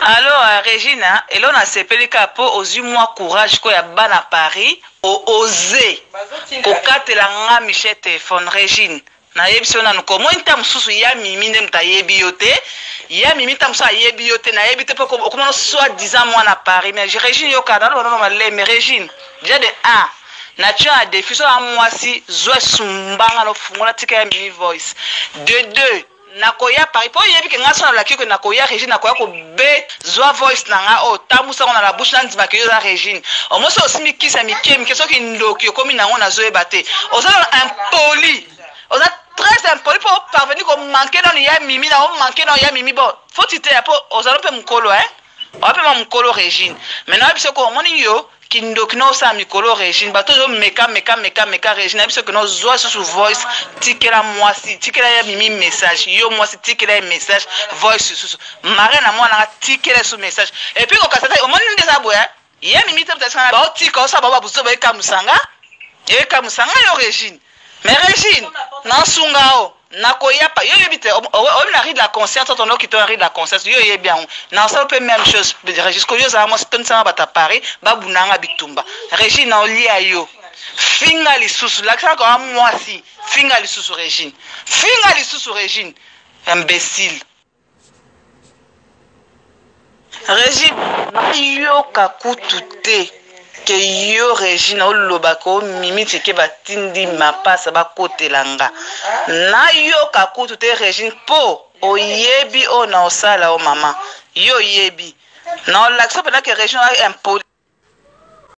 Alors, Regina, et là, on a sepelé kapo aux moi courage quoi ya ban à Paris, au osé, au katelanga Michel téléphone Régine. Na yebiso na nuko mo ntam susu ya mimi ndem ta yebiote ya mimi tam sa yebiote na yebite po ko no soit 10 ans moi na Paris mais Régine yo kada no no malé mais Régine déjà de 1 na tu as défi so a moi si zo sumbanga no fungola tika ya mimi voice de 2 nakoya Paris po yebi ke ngaso na la kiko nakoya Régine nakoya ko be zo voice na nga o tamusa na la bouche na ndima ke yo na Régine o mo so osimi kisa mi kem ke so ki ndoki komi na ngona zo ebate o za impoli o za très impoli pour parvenir à manquer dans les mimi, dans manquer dans les mimi. Bon, faut titer un peu aux alentours de Mukolo, hein. On peut Mukolo Régine. Maintenant, il faut qu'on yo qui nous ça Mukolo Régine. Bah toujours meka Régine. Il faut que nous jouons sur voice. Ticket la moi si ticket la mimi message. Yo moi si ticket la message voice sur. Marraine à moi na ticket la sous message. Et puis au cas ça, au moins nous des aboués. Il y a mimi peut-être ça. Bah ticket ça bah vous avez kamusanga. Et kamusanga yo Régine. Mais Régine, non sungao, nakoya pa yo yebite on arrive de la conscience on a qui te arrive de la conscience yo yé bien non ça peut même chose jusqu'au yo ça moi c'est ça bata Paris ba bunanga bitumba Régine na oli ayo finga li susu la ça comme moi si finga li susu Régine imbécile Régine yo kakutute que yo Régine olobako mimi tike batindi mapasa bakotelanga na yo kakutu te Régine po oyebi o na osala o mama yo yebi na l'action pendant que Régine a impoli